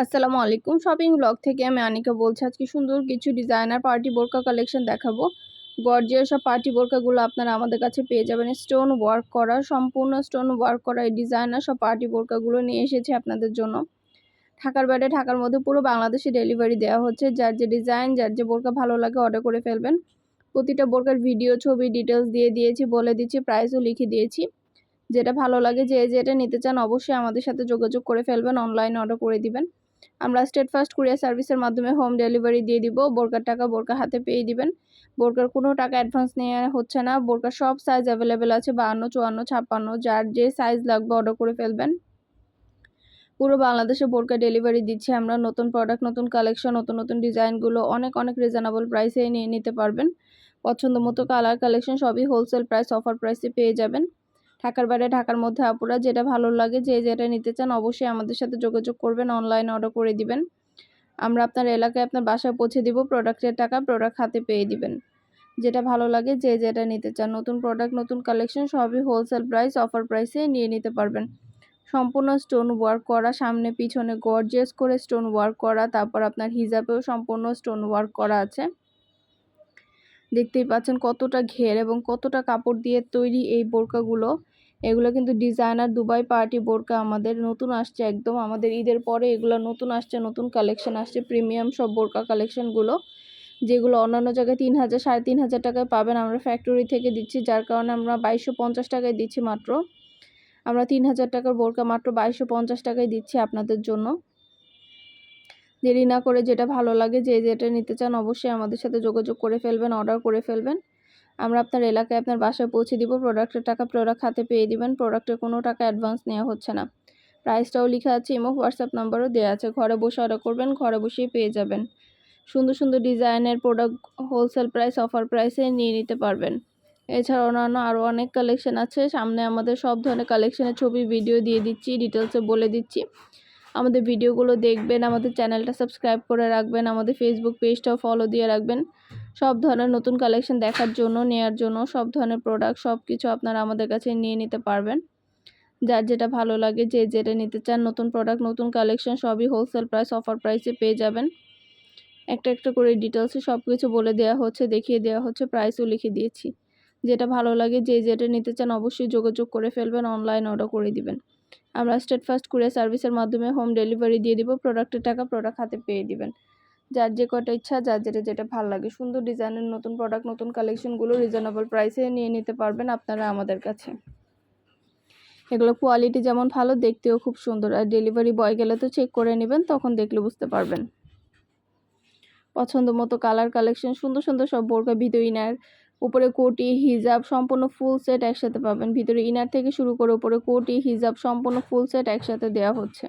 আসসালামু আলাইকুম। Shopping blog থেকে আমি আনিকা বলছি। আজকে সুন্দর কিছু ডিজাইনার পার্টি বোরকা কালেকশন দেখাবো। গর্জিয়াস সব পার্টি বোরকাগুলো আপনারা আমাদের কাছে পেয়ে যাবেন। স্টোন ওয়ার্ক করা, সম্পূর্ণ স্টোন ওয়ার্ক করা এই ডিজাইনার সব পার্টি বোরকাগুলো নিয়ে এসেছি আপনাদের জন্য। ঢাকার বাইরে, ঢাকার মধ্যে পুরো বাংলাদেশে ডেলিভারি দেওয়া হচ্ছে। যার যে ডিজাইন, যার যে বোরকা ভালো লাগে অর্ডার করে ফেলবেন। প্রতিটা বোরকার ভিডিও, ছবি, ডিটেলস দিয়ে দিয়েছি, বলে দিচ্ছি, প্রাইসও লিখে দিয়েছি। যেটা ভালো লাগে, যে যেটা নিতে চান অবশ্যই আমাদের সাথে যোগাযোগ করে ফেলবেন, অনলাইনে অর্ডার করে দিবেন। আমরা স্টেট ফার্স্ট কুরিয়ার সার্ভিসের মাধ্যমে হোম ডেলিভারি দিয়ে দিব। বোরকার টাকা বোরকা হাতে পেয়ে দিবেন। বোরকার কোনো টাকা অ্যাডভান্স নেওয়া হচ্ছে না। বোরকার সব সাইজ অ্যাভেলেবেল আছে, 52, 54, 56, যার যে সাইজ লাগবে অর্ডার করে ফেলবেন। পুরো বাংলাদেশে বোরকা ডেলিভারি দিচ্ছি আমরা। নতুন প্রোডাক্ট, নতুন কালেকশন, নতুন নতুন ডিজাইনগুলো অনেক রিজনেবল প্রাইসে নিয়ে নিতে পারবেন। পছন্দ মতো কালার কালেকশন সবই হোলসেল প্রাইস, অফার প্রাইসে পেয়ে যাবেন। ঢাকার বাইরে, ঢাকার মধ্যে আপুরা যেটা ভালো লাগে, যে যেটা নিতে চান অবশ্যই আমাদের সাথে যোগাযোগ করবেন, অনলাইনে অর্ডার করে দিবেন। আমরা আপনার এলাকায়, আপনার বাসায় পৌঁছে দিব। প্রোডাক্টের টাকা প্রোডাক্ট হাতে পেয়ে দিবেন। যেটা ভালো লাগে, যে যেটা নিতে চান, নতুন প্রোডাক্ট, নতুন কালেকশন সবই হোলসেল প্রাইস, অফার প্রাইসে নিয়ে নিতে পারবেন। সম্পূর্ণ স্টোন ওয়ার্ক করা, সামনে পিছনে গর্জিয়াস করে স্টোন ওয়ার্ক করা, তারপর আপনার হিজাবেও সম্পূর্ণ স্টোন ওয়ার্ক করা আছে। দেখতেই পাচ্ছেন কতটা ঘের এবং কতটা কাপড় দিয়ে তৈরি এই বোরকাগুলো। এগুলো কিন্তু ডিজাইনার দুবাই পার্টি বোরকা, আমাদের নতুন আসছে একদম। আমাদের ঈদের পরে এগুলো নতুন আসছে, নতুন কালেকশন আসছে, প্রিমিয়াম সব বোরকা কালেকশনগুলো, যেগুলো অন্যান্য জায়গায় 3000, 3500 টাকায় পাবেন। আমরা ফ্যাক্টরি থেকে দিচ্ছি, যার কারণে আমরা 2250 টাকায় দিচ্ছি মাত্র। আমরা 3000 টাকার বোরকা মাত্র 2250 টাকায় দিচ্ছি আপনাদের জন্য। দেরি না করে, যেটা ভালো লাগে, যে যেটা নিতে চান অবশ্যই আমাদের সাথে যোগাযোগ করে ফেলবেন, অর্ডার করে ফেলবেন। আমরা আপনার এলাকায়, আপনার বাসায় পৌঁছে দিব। প্রোডাক্টের টাকা প্রোডাক্ট হাতে পেয়ে দিবেন। প্রোডাক্টের কোনো টাকা অ্যাডভান্স নেওয়া হচ্ছে না। প্রাইসটাও লেখা আছে, ইমো হোয়াটসঅ্যাপ নাম্বারও দেওয়া আছে। ঘরে বসে অর্ডার করবেন, ঘরে বসেই পেয়ে যাবেন। সুন্দর সুন্দর ডিজাইনের প্রোডাক্ট হোলসেল প্রাইস, অফার প্রাইসে নিয়ে নিতে পারবেন। এছাড়া অন্যান্য আরও অনেক কালেকশন আছে। সামনে আমাদের সব ধরনের কালেকশনের ছবি, ভিডিও দিয়ে দিচ্ছি, ডিটেলসে বলে দিচ্ছি। আমাদের ভিডিওগুলো দেখবেন, আমাদের চ্যানেলটা সাবস্ক্রাইব করে রাখবেন, আমাদের ফেসবুক পেজটাও ফলো দিয়ে রাখবেন। সব ধরনের নতুন কালেকশন দেখার জন্য, নেয়ার জন্য, সব ধরনের প্রোডাক্ট সব কিছু আপনারা আমাদের কাছে নিয়ে নিতে পারবেন। যার যেটা ভালো লাগে, যে যেটা নিতে চান, নতুন প্রোডাক্ট, নতুন কালেকশন সবই হোলসেল প্রাইস, অফার প্রাইসে পেয়ে যাবেন। একটা একটা করে ডিটেলসে সব কিছু বলে দেওয়া হচ্ছে, দেখিয়ে দেওয়া হচ্ছে, প্রাইসও লিখে দিয়েছি। যেটা ভালো লাগে, যে যেটা নিতে চান অবশ্যই যোগাযোগ করে ফেলবেন, অনলাইন অর্ডার করে দিবেন। আমরা স্টেট ফার্স্ট কুরিয়ার সার্ভিসের মাধ্যমে হোম ডেলিভারি দিয়ে দিব। প্রোডাক্টের টাকা প্রোডাক্ট হাতে পেয়ে দিবেন। যার যে কটা ইচ্ছা, যার যেটা ভালো লাগে, সুন্দর ডিজাইনের নতুন প্রোডাক্ট, নতুন কালেকশনগুলো রিজনেবল প্রাইসে নিয়ে নিতে পারবেন আপনারা আমাদের কাছে। এগুলো কোয়ালিটি যেমন ভালো, দেখতেও খুব সুন্দর। আর ডেলিভারি বয় গেলে তো চেক করে নেবেন, তখন দেখলে বুঝতে পারবেন। পছন্দ মতো কালার কালেকশন, সুন্দর সুন্দর সব বোরকা, ভিতরে ইনার, উপরে কোটি, হিজাব, সম্পূর্ণ ফুল সেট একসাথে পাবেন। ভিতরে ইনার থেকে শুরু করে উপরে কোটি, হিজাব, সম্পূর্ণ ফুল সেট একসাথে দেওয়া হচ্ছে।